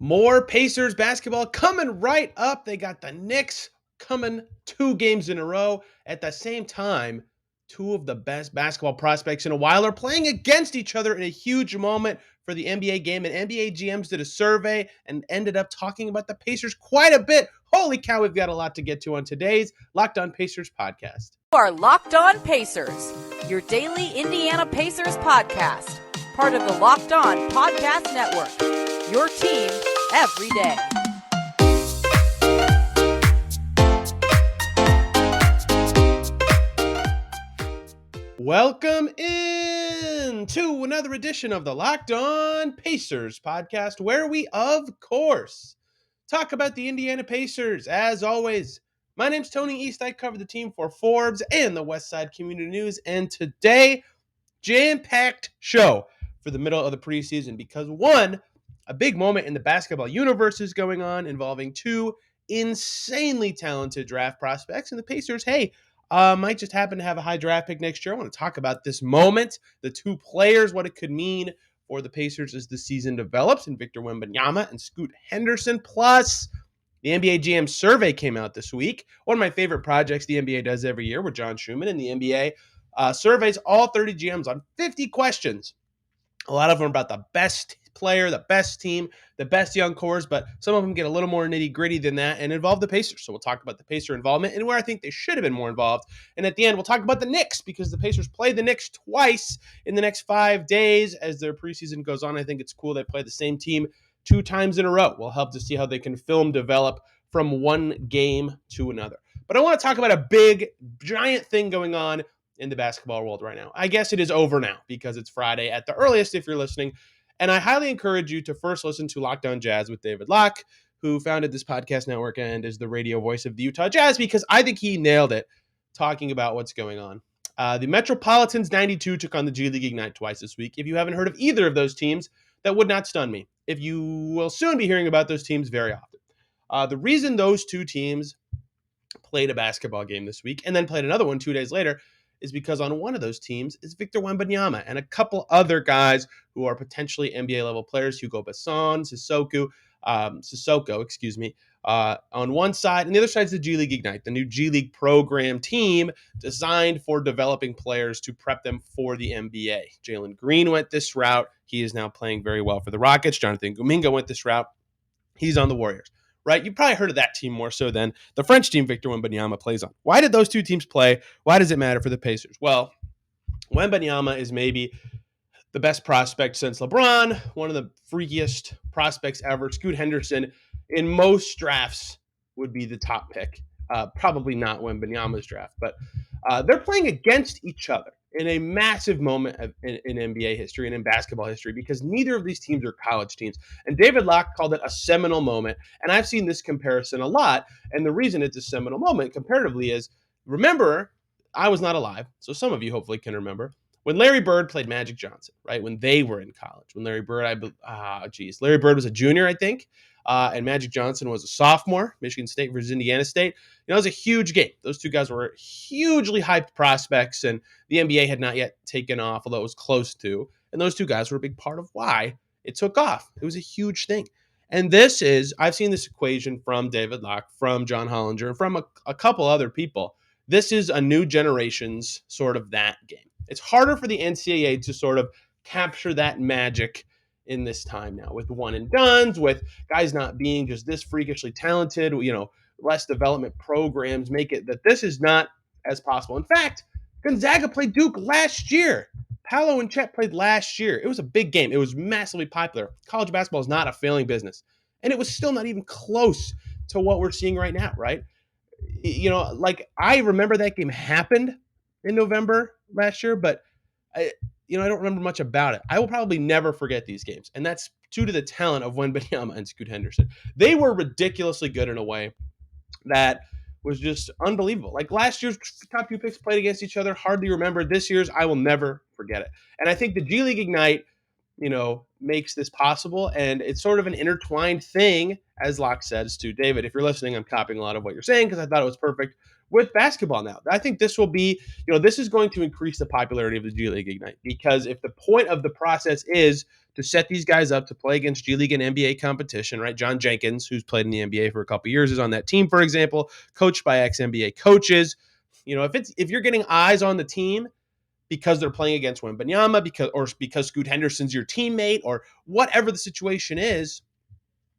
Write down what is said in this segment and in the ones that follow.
More Pacers basketball coming right up. They got the Knicks coming 2 games in a row. At the same time, two of the best basketball prospects in a while are playing against each other in a huge moment for the NBA game. And NBA GMs did a survey and ended up talking about the Pacers quite a bit. Holy cow, we've got a lot to get to on today's Locked On Pacers podcast. You are Locked On Pacers, your daily Indiana Pacers podcast, part of the Locked On Podcast Network, your team every day. Welcome in to another edition of the Locked On Pacers podcast, where we, of course, talk about the Indiana Pacers. As always, my name's Tony East. I cover the team for Forbes and the West Side Community News. And today, jam-packed show for the middle of the preseason because one, a big moment in the basketball universe is going on involving two insanely talented draft prospects. And the Pacers, might just happen to have a high draft pick next year. I want to talk about this moment, the two players, what it could mean for the Pacers as the season develops, and Victor Wembanyama and Scoot Henderson. Plus, the NBA GM survey came out this week. One of my favorite projects the NBA does every year with John Schumann and the NBA surveys all 30 GMs on 50 questions. A lot of them are about the best player, the best team, the best young cores, but some of them get a little more nitty-gritty than that and involve the Pacers. So we'll talk about the Pacer involvement and where I think they should have been more involved. And at the end, we'll talk about the Knicks because the Pacers play the Knicks twice in the next 5 days as their preseason goes on. I think it's cool they play the same team 2 times in a row. We'll help to see how they can film develop from one game to another. But I want to talk about a big, giant thing going on in the basketball world right now. I guess it is over now because it's Friday at the earliest if you're listening. And I highly encourage you to first listen to Locked On Jazz with David Locke, who founded this podcast network and is the radio voice of the Utah Jazz, because I think he nailed it talking about what's going on. The Metropolitans 92 took on the G League Ignite twice this week. If you haven't heard of either of those teams, that would not stun me. If you will soon be hearing about those teams very often. The reason those two teams played a basketball game this week and then played another one 2 days later is because on one of those teams is Victor Wembanyama and a couple other guys who are potentially NBA-level players, Hugo Besson, Sissoko, on one side. And the other side is the G League Ignite, the new G League program team designed for developing players to prep them for the NBA. Jalen Green went this route. He is now playing very well for the Rockets. Jonathan Kuminga went this route. He's on the Warriors. Right? You probably heard of that team more so than the French team Victor Wembanyama plays on. Why did those two teams play? Why does it matter for the Pacers? Well, Wembanyama is maybe the best prospect since LeBron, one of the freakiest prospects ever. Scoot Henderson in most drafts would be the top pick. Probably not Wembanyama's draft, but they're playing against each other in a massive moment in NBA history and in basketball history because neither of these teams are college teams. And David Locke called it a seminal moment. And I've seen this comparison a lot. And the reason it's a seminal moment comparatively is, remember, I was not alive, so some of you hopefully can remember, when Larry Bird played Magic Johnson, right? When they were in college. When Larry Bird, Larry Bird was a junior, I think. And Magic Johnson was a sophomore, Michigan State versus Indiana State. It was a huge game. Those two guys were hugely hyped prospects, and the NBA had not yet taken off, although it was close to. And those two guys were a big part of why it took off. It was a huge thing. And I've seen this equation from David Locke, from John Hollinger, and from a couple other people. This is a new generation's sort of that game. It's harder for the NCAA to sort of capture that magic in this time now with one and dones, with guys not being just this freakishly talented, less development programs make it that this is not as possible. In fact, Gonzaga played Duke last year. Paolo and Chet played last year. It was a big game. It was massively popular. College basketball is not a failing business. And it was still not even close to what we're seeing right now, right? I remember that game happened in November last year, but I don't remember much about it. I will probably never forget these games, and that's due to the talent of Wembanyama and Scoot Henderson. They were ridiculously good in a way that was just unbelievable. Like last year's top 2 picks played against each other, hardly remember. This year's, I will never forget it. And I think the G League Ignite, makes this possible, and it's sort of an intertwined thing, as Locke says to David. If you're listening, I'm copying a lot of what you're saying because I thought it was perfect. with basketball now. I think this will be, this is going to increase the popularity of the G League Ignite, because if the point of the process is to set these guys up to play against G League and NBA competition, right? John Jenkins, who's played in the NBA for a couple years, is on that team, for example, coached by ex-NBA coaches. If you're getting eyes on the team because they're playing against Wembanyama, because Scoot Henderson's your teammate, or whatever the situation is,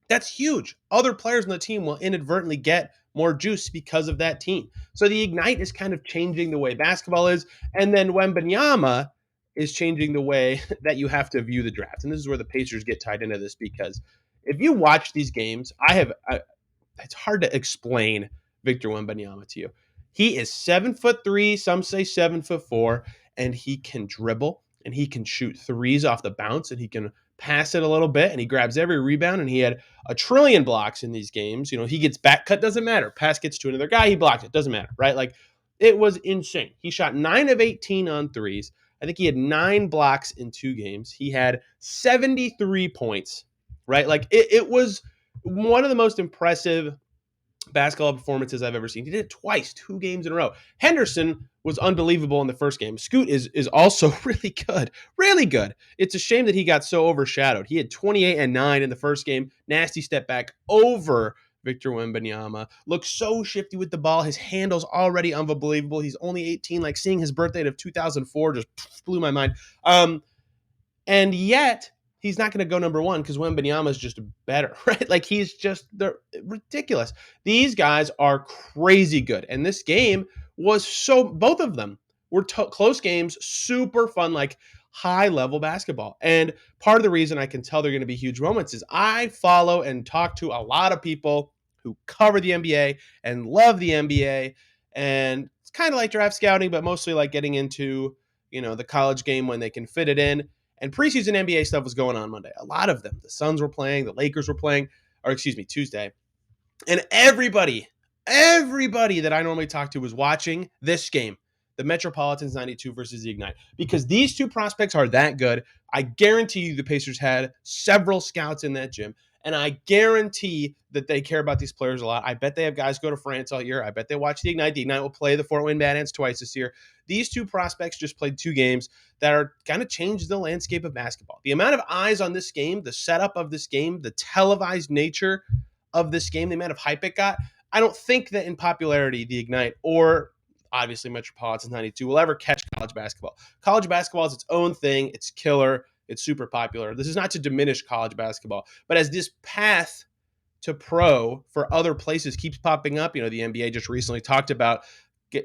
that's huge. Other players on the team will inadvertently get more juice because of that team. So the Ignite is kind of changing the way basketball is. And then Wembanyama is changing the way that you have to view the draft. And this is where the Pacers get tied into this, because if you watch these games, it's hard to explain Victor Wembanyama to you. He is 7'3", some say 7'4", and he can dribble and he can shoot threes off the bounce and he can pass it a little bit and he grabs every rebound, and he had a trillion blocks in these games. He gets back cut, doesn't matter. Pass gets to another guy, he blocks it, doesn't matter, right? Like, it was insane. He shot 9 of 18 on threes. I think he had 9 blocks in 2 games. He had 73 points, right? Like, it was one of the most impressive basketball performances I've ever seen. He did it twice, 2 games in a row. Henderson was unbelievable in the first game. Scoot is also really good, really good. It's a shame that he got so overshadowed. He had 28 and 9 in the first game. Nasty step back over Victor Wembanyama. Looks so shifty with the ball. His handle's already unbelievable. He's only 18. Like, seeing his birth date of 2004 just blew my mind. And yet, he's not going to go number 1 because Wembanyama is just better, right? Like, they're ridiculous. These guys are crazy good. And this game was both of them were close games, super fun, like high-level basketball. And part of the reason I can tell they're going to be huge moments is I follow and talk to a lot of people who cover the NBA and love the NBA. And it's kind of like draft scouting, but mostly like getting into, the college game when they can fit it in. And preseason NBA stuff was going on Monday. A lot of them. The Suns were playing. The Lakers were playing. Tuesday. And everybody that I normally talk to was watching this game, the Metropolitans 92 versus the Ignite, because these 2 prospects are that good. I guarantee you the Pacers had several scouts in that gym, and I guarantee that they care about these players a lot. I bet they have guys go to France all year. I bet they watch the Ignite. The Ignite will play the Fort Wayne Bad Ants twice this year. These 2 prospects just played 2 games that are kind of changed the landscape of basketball. The amount of eyes on this game, the setup of this game, the televised nature of this game, the amount of hype it got, I don't think that in popularity, the Ignite or obviously Metropolitans 92 will ever catch college basketball. College basketball is its own thing. It's killer. It's super popular. This is not to diminish college basketball, but as this path to pro for other places keeps popping up, the NBA just recently talked about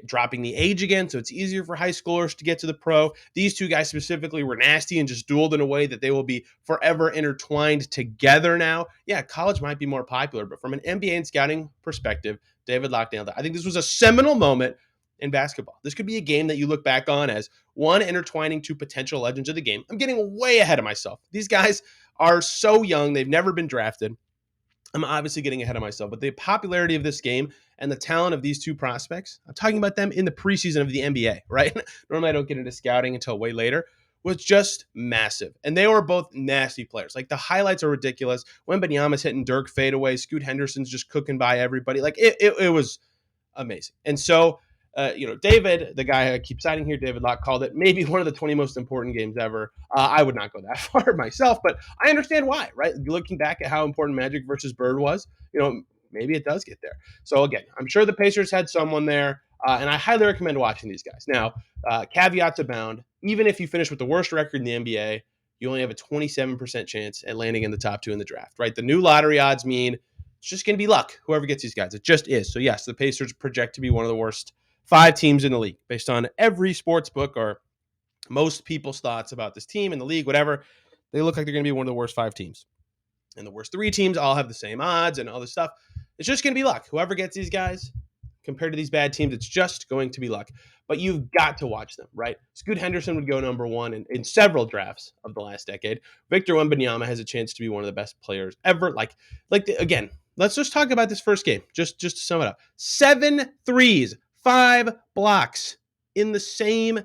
dropping the age again, so it's easier for high schoolers to get to the pro. These 2 guys specifically were nasty and just dueled in a way that they will be forever intertwined together now. Yeah, college might be more popular, but from an NBA and scouting perspective, David Locke nailed it. I think this was a seminal moment in basketball. This could be a game that you look back on as one intertwining 2 potential legends of the game. I'm getting way ahead of myself. These guys are so young. They've never been drafted. I'm obviously getting ahead of myself, but the popularity of this game and the talent of these 2 prospects, I'm talking about them in the preseason of the NBA, right? Normally I don't get into scouting until way later, was just massive. And they were both nasty players. Like, the highlights are ridiculous. Wembanyama's hitting Dirk fadeaway. Scoot Henderson's just cooking by everybody. Like, it was amazing. And so, David, the guy I keep citing here, David Locke, called it maybe one of the 20 most important games ever. I would not go that far myself, but I understand why, right? Looking back at how important Magic versus Bird was, maybe it does get there. So again, I'm sure the Pacers had someone there, and I highly recommend watching these guys. Now, caveats abound. Even if you finish with the worst record in the NBA, you only have a 27% chance at landing in the top 2 in the draft, right? The new lottery odds mean it's just going to be luck, whoever gets these guys. It just is. So yes, the Pacers project to be one of the worst 5 teams in the league based on every sports book or most people's thoughts about this team in the league, whatever. They look like they're going to be one of the worst 5 teams. And the worst 3 teams all have the same odds and all this stuff. It's just going to be luck. Whoever gets these guys, compared to these bad teams, it's just going to be luck. But you've got to watch them, right? Scoot Henderson would go number 1 in several drafts of the last decade. Victor Wembanyama has a chance to be one of the best players ever. Again, let's just talk about this first game, just to sum it up. 7 threes, 5 blocks in the same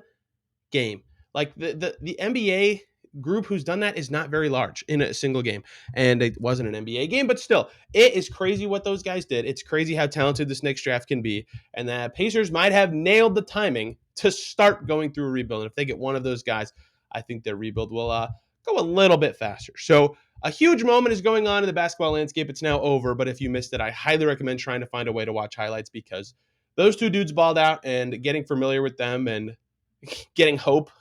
game. Like, the NBA group who's done that is not very large in a single game. And it wasn't an NBA game, but still, it is crazy what those guys did. It's crazy how talented this Knicks draft can be. And the Pacers might have nailed the timing to start going through a rebuild. And if they get one of those guys, I think their rebuild will go a little bit faster. So a huge moment is going on in the basketball landscape. It's now over, but if you missed it, I highly recommend trying to find a way to watch highlights because those two dudes balled out, and getting familiar with them and getting hope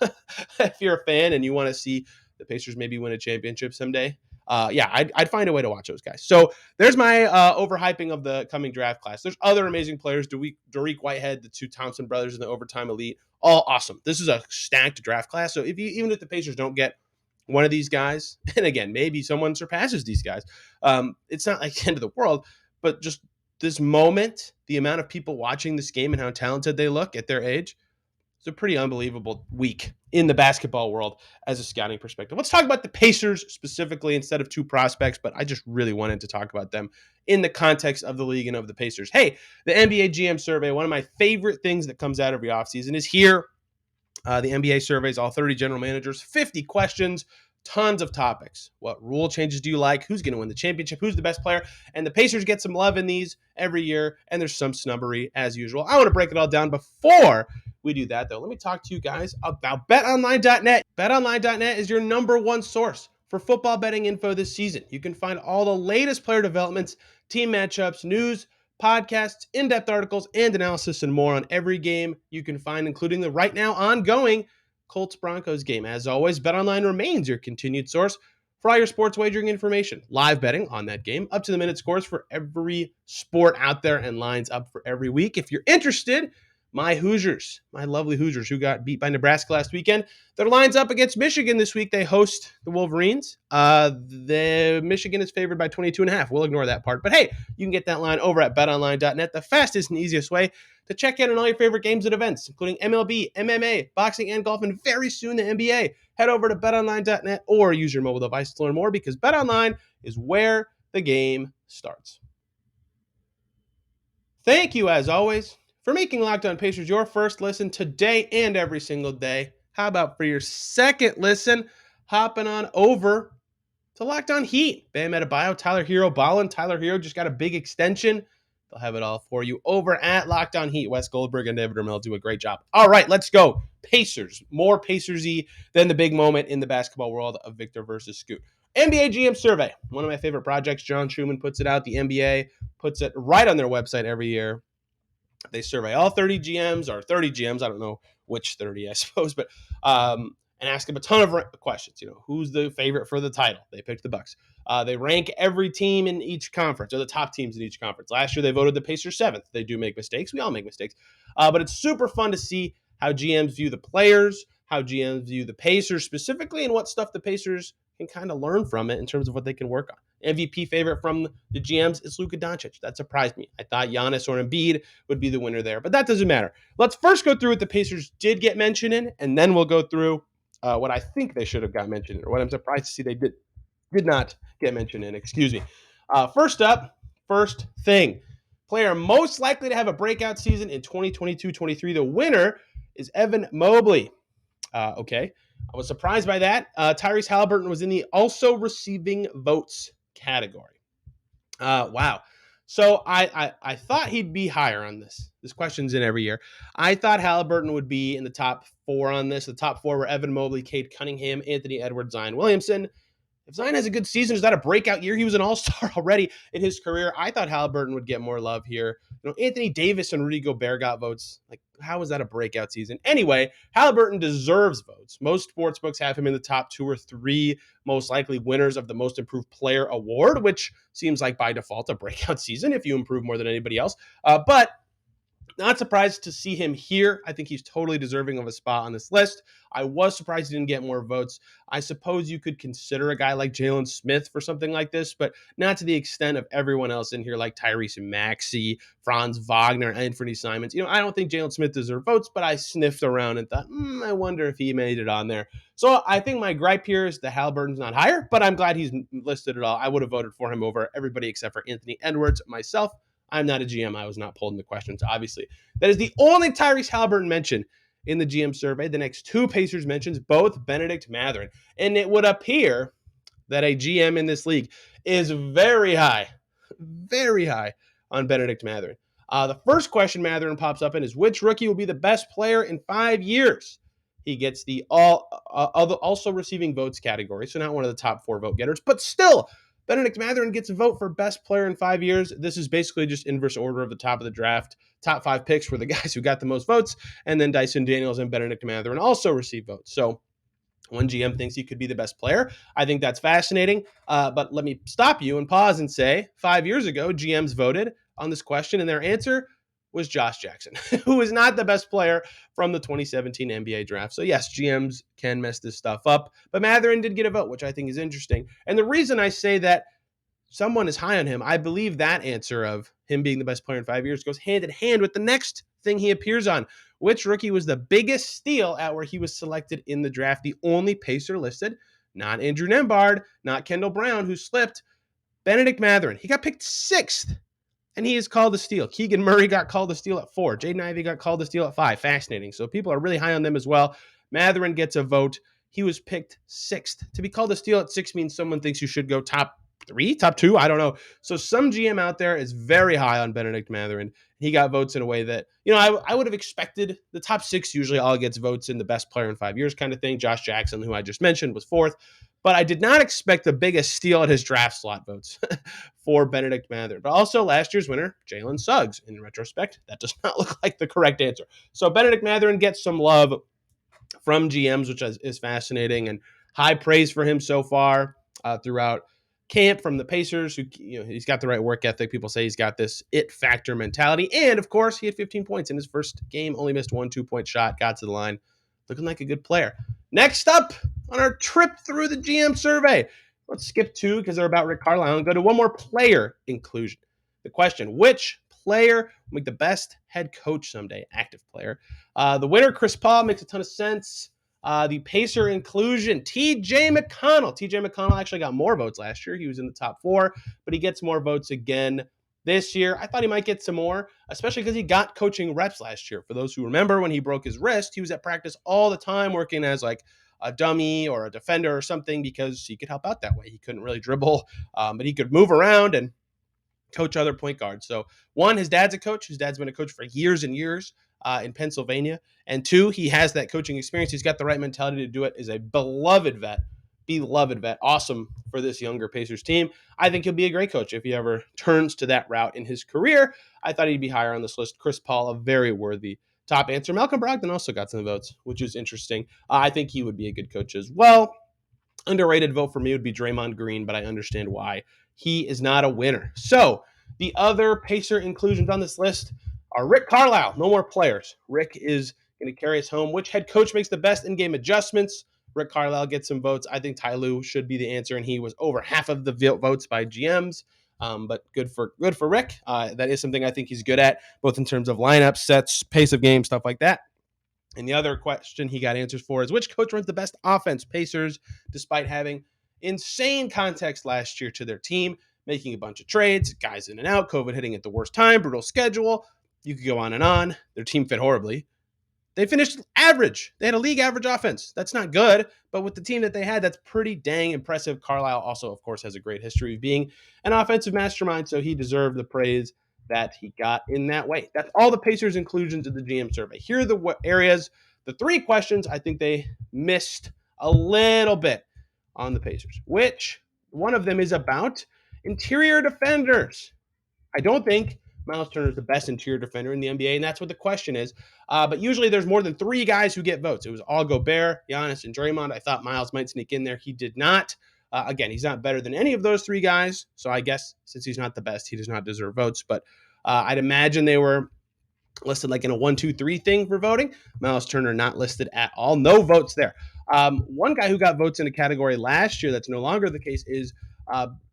if you're a fan and you want to see the Pacers maybe win a championship someday. I'd find a way to watch those guys. So there's my overhyping of the coming draft class. There's other amazing players. Dariq Whitehead, the two Thompson brothers in the overtime elite, all awesome. This is a stacked draft class. So even if the Pacers don't get one of these guys, and again, maybe someone surpasses these guys, it's not like the end of the world, but just this moment, the amount of people watching this game and how talented they look at their age, it's a pretty unbelievable week in the basketball world as a scouting perspective. Let's talk about the Pacers specifically instead of two prospects, but I just really wanted to talk about them in the context of the league and of the Pacers. Hey, the NBA GM survey, one of my favorite things that comes out every offseason is here. The NBA surveys all 30 general managers, 50 questions, tons of topics. What rule changes do you like? Who's going to win the championship? Who's the best player? And the Pacers get some love in these every year, and there's some snubbery as usual. I want to break it all down. Before we do that, though, let me talk to you guys about BetOnline.net. BetOnline.net is your number one source for football betting info this season. You can find all the latest player developments, team matchups, news, podcasts, in-depth articles, and analysis and more on every game you can find, including the right now ongoing Colts-Broncos game. As always, BetOnline remains your continued source for all your sports wagering information. Live betting on that game, up-to-the-minute scores for every sport out there, and lines up for every week. If you're interested, my Hoosiers, my lovely Hoosiers who got beat by Nebraska last weekend, their line's up against Michigan this week. They host the Wolverines. The Michigan is favored by 22.5. We'll ignore that part. But hey, you can get that line over at betonline.net, the fastest and easiest way to check in on all your favorite games and events, including MLB, MMA, boxing, and golf, and very soon the NBA. Head over to betonline.net or use your mobile device to learn more because BetOnline is where the game starts. Thank you, as always, for making Locked On Pacers your first listen today and every single day. How about for your second listen, hopping on over to Locked On Heat? Bam Adebayo, Tyler Hero ballin'. Tyler Hero just got a big extension. They'll have it all for you over at Locked On Heat. Wes Goldberg and David Ramil do a great job. All right, let's go. Pacers. More Pacers-y than the big moment in the basketball world of Victor versus Scoot. NBA GM survey. One of my favorite projects. John Schumann puts it out. The NBA puts it right on their website every year. They survey all 30 GMs or 30 GMs. I don't know which 30, I suppose, but and ask them a ton of questions. Who's the favorite for the title? They picked the Bucks. They rank every team in each conference, or the top teams in each conference. Last year, they voted the Pacers 7th. They do make mistakes. We all make mistakes. But it's super fun to see how GMs view the players, how GMs view the Pacers specifically, and what stuff the Pacers can kind of learn from it in terms of what they can work on. MVP favorite from the GMs is Luka Doncic. That surprised me. I thought Giannis or Embiid would be the winner there, but that doesn't matter. Let's first go through what the Pacers did get mentioned in, and then we'll go through what I think they should have got mentioned in, or what I'm surprised to see they did not get mentioned in. Excuse me. First up, first thing. Player most likely to have a breakout season in 2022-23. The winner is Evan Mobley. Okay. I was surprised by that. Tyrese Halliburton was in the also receiving votes category. Wow. So I thought he'd be higher on this. This question's in every year. I thought Halliburton would be in the top 4 on this. The top 4 were Evan Mobley, Cade Cunningham, Anthony Edwards, Zion Williamson. If Zion has a good season, is that a breakout year? He was an all-star already in his career. I thought Halliburton would get more love here. Anthony Davis and Rudy Gobert got votes. Like, how is that a breakout season? Anyway, Halliburton deserves votes. Most sportsbooks have him in the top 2 or 3 most likely winners of the Most Improved Player award, which seems like by default a breakout season if you improve more than anybody else. But not surprised to see him here. I think he's totally deserving of a spot on this list. I was surprised he didn't get more votes. I suppose you could consider a guy like Jalen Smith for something like this, but not to the extent of everyone else in here like Tyrese Maxey, Franz Wagner, Anthony Simons. I don't think Jalen Smith deserves votes, but I sniffed around and thought, I wonder if he made it on there. So I think my gripe here is the Halliburton's not higher, but I'm glad he's listed at all. I would have voted for him over everybody except for Anthony Edwards, myself. I'm not a GM. I was not pulled into questions, obviously. That is the only Tyrese Halliburton mention in the GM survey, the next two Pacers mentions, both Bennedict Mathurin. And it would appear that a GM in this league is very high on Bennedict Mathurin. The first question Mathurin pops up in is, which rookie will be the best player in 5 years? He gets the also receiving votes category, so not one of the top 4 vote getters, but still, Bennedict Mathurin gets a vote for best player in 5 years. This is basically just inverse order of the top of the draft. Top 5 picks were the guys who got the most votes, and then Dyson Daniels and Bennedict Mathurin also received votes. So one GM thinks he could be the best player. I think that's fascinating. But let me stop you and pause and say 5 years ago, GMs voted on this question, and their answer was Josh Jackson, who is not the best player from the 2017 NBA draft. So yes, GMs can mess this stuff up, but Mathurin did get a vote, which I think is interesting. And the reason I say that someone is high on him, I believe that answer of him being the best player in 5 years goes hand in hand with the next thing he appears on. Which rookie was the biggest steal at where he was selected in the draft? The only Pacer listed, not Andrew Nembhard, not Kendall Brown, who slipped, Bennedict Mathurin. He got picked 6th, and he is called a steal. Keegan Murray got called a steal at 4. Jaden Ivey got called a steal at 5. Fascinating. So people are really high on them as well. Mathurin gets a vote. He was picked 6th. To be called a steal at 6 means someone thinks you should go top 3, top 2, I don't know. So some GM out there is very high on Bennedict Mathurin. He got votes in a way that, I would have expected. The top 6 usually all gets votes in the best player in 5 years kind of thing. Josh Jackson, who I just mentioned, was 4th. But I did not expect the biggest steal at his draft slot votes for Bennedict Mathurin. But also last year's winner, Jalen Suggs. In retrospect, that does not look like the correct answer. So Bennedict Mathurin gets some love from GMs, which is fascinating, and high praise for him so far throughout camp from the Pacers. Who, he's got the right work ethic. People say he's got this it factor mentality, and of course, he had 15 points in his first game. Only missed 1 2-point shot. Got to the line, looking like a good player. Next up on our trip through the GM survey, let's skip 2 because they're about Rick Carlisle and go to one more player inclusion. The question: which player will make the best head coach someday? Active player. The winner, Chris Paul, makes a ton of sense. The Pacer inclusion, TJ McConnell. TJ McConnell actually got more votes last year. He was in the top 4, but he gets more votes again this year. I thought he might get some more, especially because he got coaching reps last year. For those who remember, when he broke his wrist, he was at practice all the time working as like a dummy or a defender or something because he could help out that way. He couldn't really dribble, but he could move around and coach other point guards. So one, his dad's a coach. His dad's been a coach for years and years in Pennsylvania. And 2, he has that coaching experience. He's got the right mentality to do it. Is a beloved vet. Awesome for this younger Pacers team. I think he'll be a great coach if he ever turns to that route in his career. I thought he'd be higher on this list. Chris Paul, a very worthy top answer. Malcolm Brogdon also got some votes, which is interesting. I think he would be a good coach as well. Underrated vote for me would be Draymond Green, but I understand why. He is not a winner. So the other Pacer inclusions on this list are Rick Carlisle. No more players. Rick is going to carry us home. Which head coach makes the best in-game adjustments? Rick Carlisle gets some votes. I think Ty Lue should be the answer, and he was over half of the votes by GMs. But good for Rick. That is something I think he's good at, both in terms of lineup, sets, pace of game, stuff like that. And the other question he got answers for is, which coach runs the best offense? Pacers, despite having insane context last year to their team, making a bunch of trades, guys in and out, COVID hitting at the worst time, brutal schedule. You could go on and on. Their team fit horribly. They finished average. They had a league average offense. That's not good, but with the team that they had, that's pretty dang impressive. Carlisle also, of course, has a great history of being an offensive mastermind, so he deserved the praise that he got in that way. That's all the Pacers inclusions in the GM survey. Here are the areas, the 3 questions I think they missed a little bit on the Pacers, which one of them is about interior defenders. I don't think Miles Turner is the best interior defender in the NBA, and that's what the question is. But usually there's more than 3 guys who get votes. It was all Gobert, Giannis, and Draymond. I thought Miles might sneak in there. He did not. Again, he's not better than any of those 3 guys, so I guess since he's not the best, he does not deserve votes. But I'd imagine they were listed like in a 1, 2, 3 thing for voting. Miles Turner not listed at all. No votes there. One guy who got votes in a category last year that's no longer the case is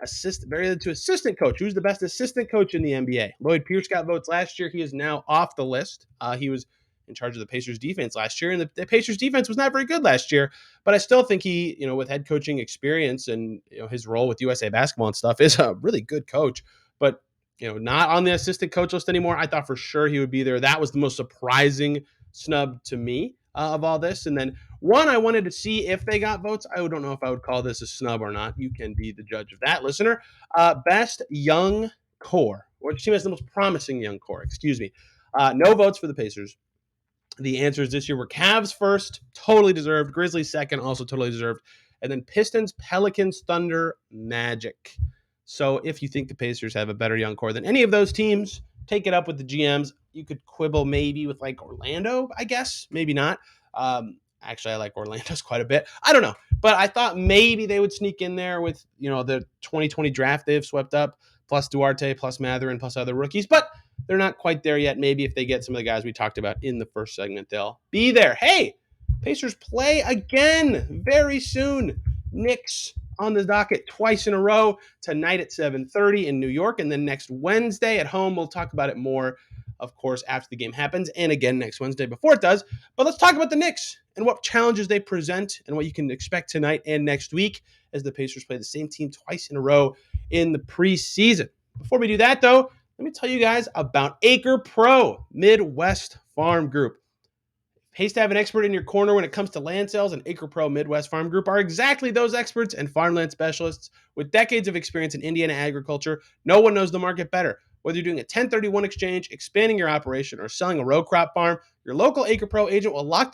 assistant coach. Who's the best assistant coach in the NBA? Lloyd Pierce got votes last year. He is now off the list. He was in charge of the Pacers defense last year, and the Pacers defense was not very good last year, but I still think he, with head coaching experience and his role with USA basketball and stuff, is a really good coach, but not on the assistant coach list anymore. I thought for sure he would be there. That was the most surprising snub to me. of all this. And then one, I wanted to see if they got votes. I don't know if I would call this a snub or not. You can be the judge of that, listener. Best young core, which team has the most promising young core? Excuse me. No votes for the Pacers. The answers this year were Cavs first, totally deserved. Grizzlies second, also totally deserved. And then Pistons, Pelicans, Thunder, Magic. So if you think the Pacers have a better young core than any of those teams, take it up with the GMs. You could quibble maybe with like Orlando, I guess. Maybe not. Actually, I like Orlando's quite a bit. I don't know. But I thought maybe they would sneak in there with, the 2020 draft they've swept up, plus Duarte, plus Mathurin, plus other rookies. But they're not quite there yet. Maybe if they get some of the guys we talked about in the first segment, they'll be there. Hey, Pacers play again very soon. Knicks on the docket twice in a row, tonight at 7:30 in New York, and then next Wednesday at home. We'll talk about it more, of course, after the game happens, and again next Wednesday before it does. But let's talk about the Knicks and what challenges they present and what you can expect tonight and next week as the Pacers play the same team twice in a row in the preseason. Before we do that, though, let me tell you guys about Acre Pro Midwest Farm Group. Pays to have an expert in your corner when it comes to land sales, and Acre Pro Midwest Farm Group are exactly those experts and farmland specialists with decades of experience in Indiana agriculture. No one knows the market better. Whether you're doing a 1031 exchange, expanding your operation, or selling a row crop farm, your local Acre Pro agent will walk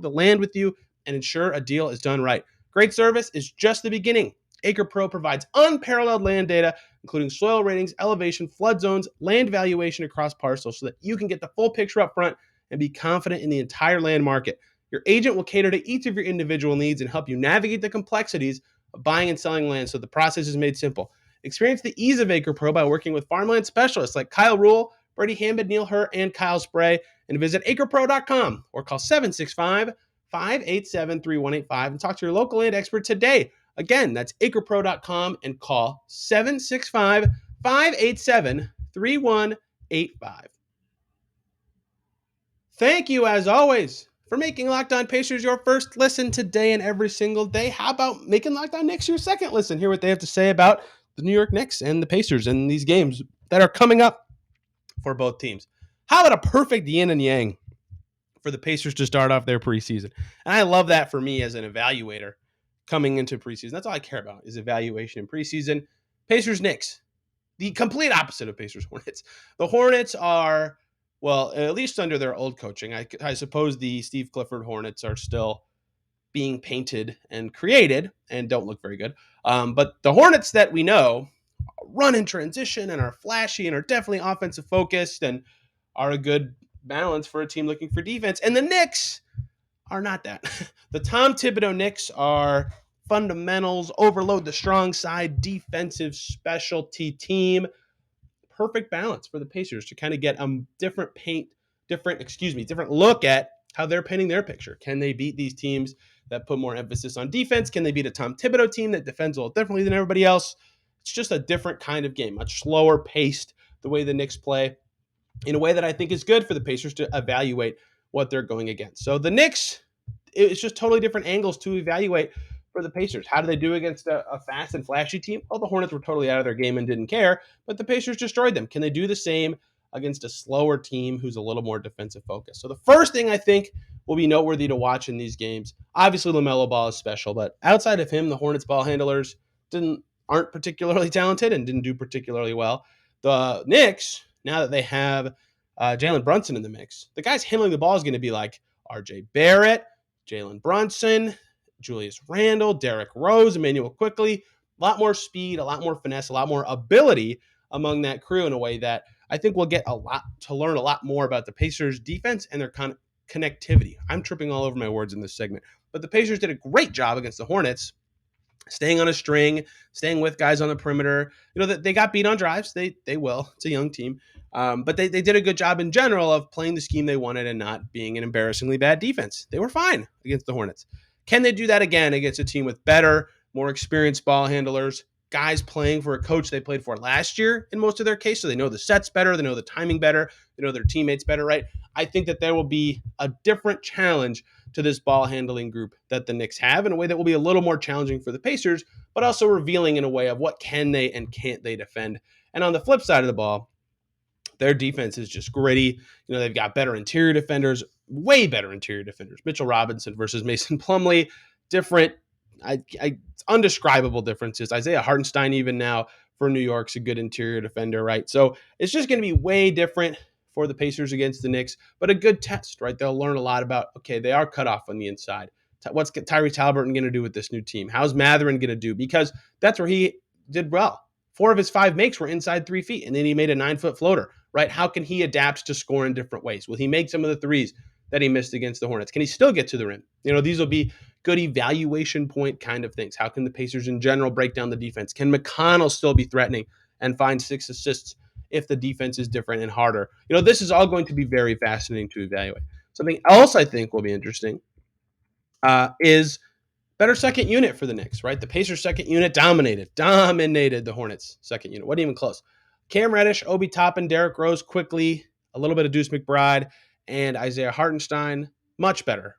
the land with you and ensure a deal is done right. Great service is just the beginning. Acre Pro provides unparalleled land data, including soil ratings, elevation, flood zones, land valuation across parcels, so that you can get the full picture up front and be confident in the entire land market. Your agent will cater to each of your individual needs and help you navigate the complexities of buying and selling land, so the process is made simple. Experience the ease of Acre Pro by working with farmland specialists like Kyle Rule, Brady Hammond, Neil Hurt, and Kyle Spray, and visit acrepro.com or call 765-587-3185 and talk to your local land expert today. Again, that's acrepro.com and call 765-587-3185. Thank you, as always, for making Locked On Pacers your first listen today and every single day. How about making Locked On Knicks your second listen? Hear what they have to say about the New York Knicks and the Pacers and these games that are coming up for both teams. How about a perfect yin and yang for the Pacers to start off their preseason? And I love that for me as an evaluator coming into preseason. That's all I care about, is evaluation in preseason. Pacers-Knicks, the complete opposite of Pacers-Hornets. The Hornets are, well, at least under their old coaching. I suppose the Steve Clifford Hornets are still being painted and created and don't look very good. But the Hornets that we know run in transition and are flashy and are definitely offensive focused and are a good balance for a team looking for defense. And the Knicks are not that. The Tom Thibodeau Knicks are fundamentals, overload the strong side, defensive specialty team. Perfect balance for the Pacers to kind of get a different look at how they're painting their picture. Can they beat these teams that put more emphasis on defense? Can they beat a Tom Thibodeau team that defends a little differently than everybody else? It's just a different kind of game, much slower paced, the way the Knicks play, in a way that I think is good for the Pacers to evaluate what they're going against. So the Knicks, it's just totally different angles to evaluate for the Pacers. How do they do against a fast and flashy team? Well, the Hornets were totally out of their game and didn't care, but the Pacers destroyed them. Can they do the same against a slower team who's a little more defensive focused? So the first thing I think will be noteworthy to watch in these games, obviously LaMelo Ball is special, but outside of him, the Hornets ball handlers aren't particularly talented and didn't do particularly well. The Knicks, now that they have Jalen Brunson in the mix, the guys handling the ball is going to be like RJ Barrett, Jalen Brunson, Julius Randle, Derrick Rose, Emmanuel Quickley. A lot more speed, a lot more finesse, a lot more ability among that crew, in a way that I think we'll get to learn a lot more about the Pacers' defense and their connectivity. I'm tripping all over my words in this segment, but the Pacers did a great job against the Hornets, staying on a string, staying with guys on the perimeter. They got beat on drives. They will. It's a young team. But they did a good job in general of playing the scheme they wanted and not being an embarrassingly bad defense. They were fine against the Hornets. Can they do that again against a team with better, more experienced ball handlers, guys playing for a coach they played for last year in most of their case, so they know the sets better, they know the timing better, they know their teammates better, right? I think that there will be a different challenge to this ball handling group that the Knicks have, in a way that will be a little more challenging for the Pacers, but also revealing in a way of what can they and can't they defend. And on the flip side of the ball, their defense is just gritty. They've got better interior defenders, way better interior defenders. Mitchell Robinson versus Mason Plumlee, different, undescribable differences. Isaiah Hartenstein even now for New York's a good interior defender, right? So it's just going to be way different for the Pacers against the Knicks, but a good test, right? They'll learn a lot about, okay, they are cut off on the inside. What's Tyrese Halliburton going to do with this new team? How's Mathurin going to do? Because that's where he did well. 4 of his 5 makes were inside 3 feet, and then he made a 9-foot floater, right? How can he adapt to score in different ways? Will he make some of the threes that he missed against the Hornets? Can he still get to the rim? These will be good evaluation point kind of things. How can the Pacers in general break down the defense? Can McConnell still be threatening and find 6 assists if the defense is different and harder? This is all going to be very fascinating to evaluate. Something else I think will be interesting is better second unit for the Knicks, right? The Pacers second unit dominated the Hornets second unit. Wasn't even close. Cam Reddish, Obi Toppin, Derrick Rose quickly, a little bit of Deuce McBride, and Isaiah Hartenstein. Much better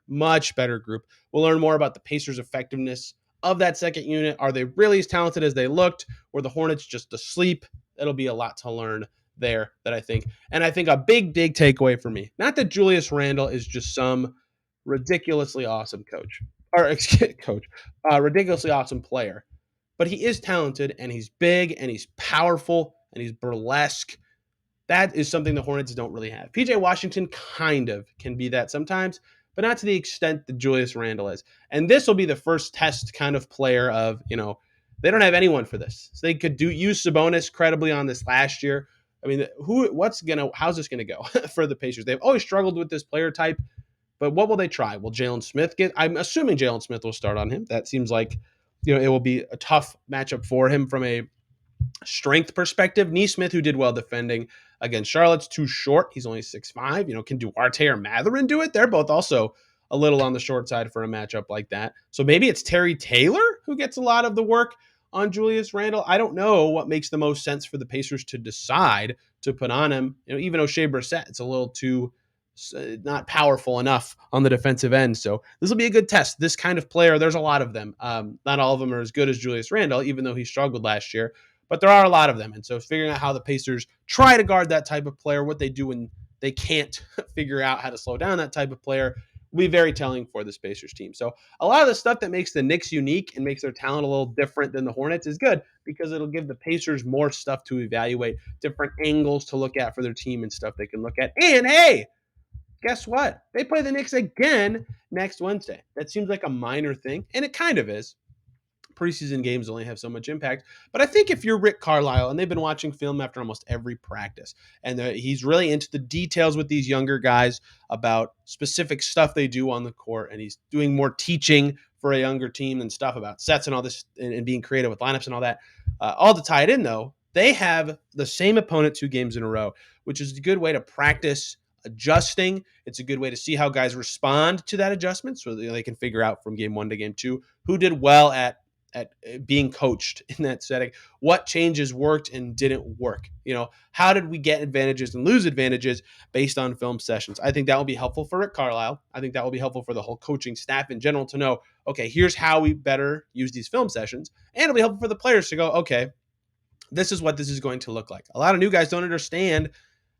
group. We'll learn more about the Pacers' effectiveness of that second unit. Are they really as talented as they looked? Were the Hornets just asleep? It'll be a lot to learn there that I think. And I think a big takeaway for me, not that Julius Randle is just some ridiculously awesome ridiculously awesome player, but he is talented and he's big and he's powerful and he's burlesque. That is something the Hornets don't really have. PJ Washington kind of can be that sometimes, but not to the extent that Julius Randle is. And this will be the first test kind of player of, they don't have anyone for this. So they could use Sabonis credibly on this last year. I mean, how's this gonna go for the Pacers? They've always struggled with this player type, but what will they try? Will Jalen Smith I'm assuming Jalen Smith will start on him. That seems like, it will be a tough matchup for him from a strength perspective. Nesmith, who did well defending against Charlotte's too short. He's only 6'5". Can Duarte or Mathurin do it? They're both also a little on the short side for a matchup like that. So maybe it's Terry Taylor who gets a lot of the work on Julius Randle. I don't know what makes the most sense for the Pacers to decide to put on him. Even O'Shea Brissett, it's a little too not powerful enough on the defensive end. So this will be a good test. This kind of player, there's a lot of them. Not all of them are as good as Julius Randle, even though he struggled last year. But there are a lot of them. And so figuring out how the Pacers try to guard that type of player, what they do when they can't figure out how to slow down that type of player, will be very telling for this Pacers team. So a lot of the stuff that makes the Knicks unique and makes their talent a little different than the Hornets is good because it'll give the Pacers more stuff to evaluate, different angles to look at for their team and stuff they can look at. And hey, guess what? They play the Knicks again next Wednesday. That seems like a minor thing, and it kind of is. Preseason games only have so much impact. But I think if you're Rick Carlisle, and they've been watching film after almost every practice, and he's really into the details with these younger guys about specific stuff they do on the court, and he's doing more teaching for a younger team and stuff about sets and all this and being creative with lineups and all that. All to tie it in, though, they have the same opponent 2 games in a row, which is a good way to practice adjusting. It's a good way to see how guys respond to that adjustment so they can figure out from game 1 to game 2 who did well at being coached in that setting, what changes worked and didn't work. How did we get advantages and lose advantages based on film sessions? I think that will be helpful for Rick Carlisle. I think that will be helpful for the whole coaching staff in general to know, okay, here's how we better use these film sessions. And it'll be helpful for the players to go, okay, this is what this is going to look like. A lot of new guys don't understand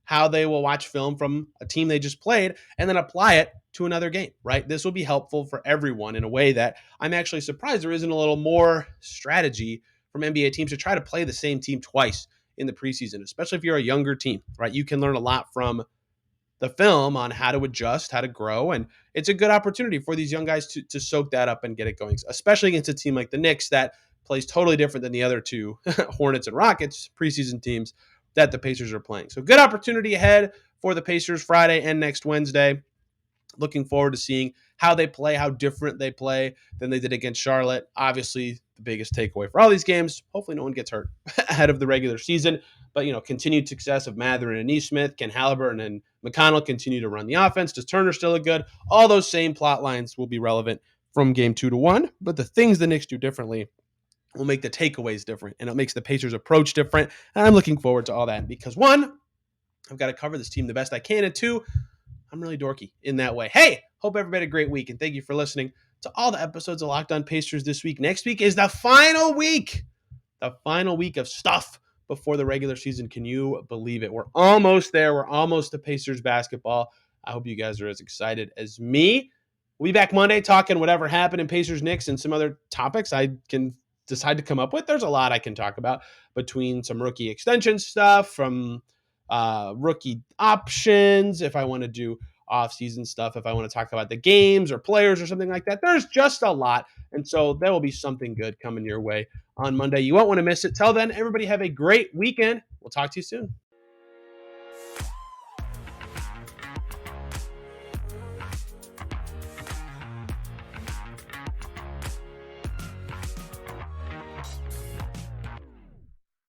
how they will watch film from a team they just played and then apply it to another game, right? This will be helpful for everyone in a way that I'm actually surprised there isn't a little more strategy from NBA teams to try to play the same team twice in the preseason, especially if you're a younger team, right? You can learn a lot from the film on how to adjust, how to grow, and it's a good opportunity for these young guys to soak that up and get it going, especially against a team like the Knicks that plays totally different than the other 2 Hornets and Rockets preseason teams that the Pacers are playing. So good opportunity ahead for the Pacers Friday and next Wednesday. Looking forward to seeing how they play, how different they play than they did against Charlotte. Obviously, the biggest takeaway for all these games, hopefully no one gets hurt ahead of the regular season. But, continued success of Mathurin and Nesmith. Can Halliburton and McConnell continue to run the offense? Does Turner still look good? All those same plot lines will be relevant from game 2 to 1. But the things the Knicks do differently will make the takeaways different, and it makes the Pacers' approach different. And I'm looking forward to all that because 1, I've got to cover this team the best I can, and 2, I'm really dorky in that way. Hey, hope everybody had a great week, and thank you for listening to all the episodes of Locked On Pacers this week. Next week is the final week of stuff before the regular season. Can you believe it? We're almost there. We're almost to Pacers basketball. I hope you guys are as excited as me. We'll be back Monday talking whatever happened in Pacers-Knicks and some other topics I can decide to come up with. There's a lot I can talk about between some rookie extension stuff, from rookie options, if I want to do off-season stuff, if I want to talk about the games or players or something like that. There's just a lot. And so there will be something good coming your way on Monday. You won't want to miss it. Till then, everybody have a great weekend. We'll talk to you soon.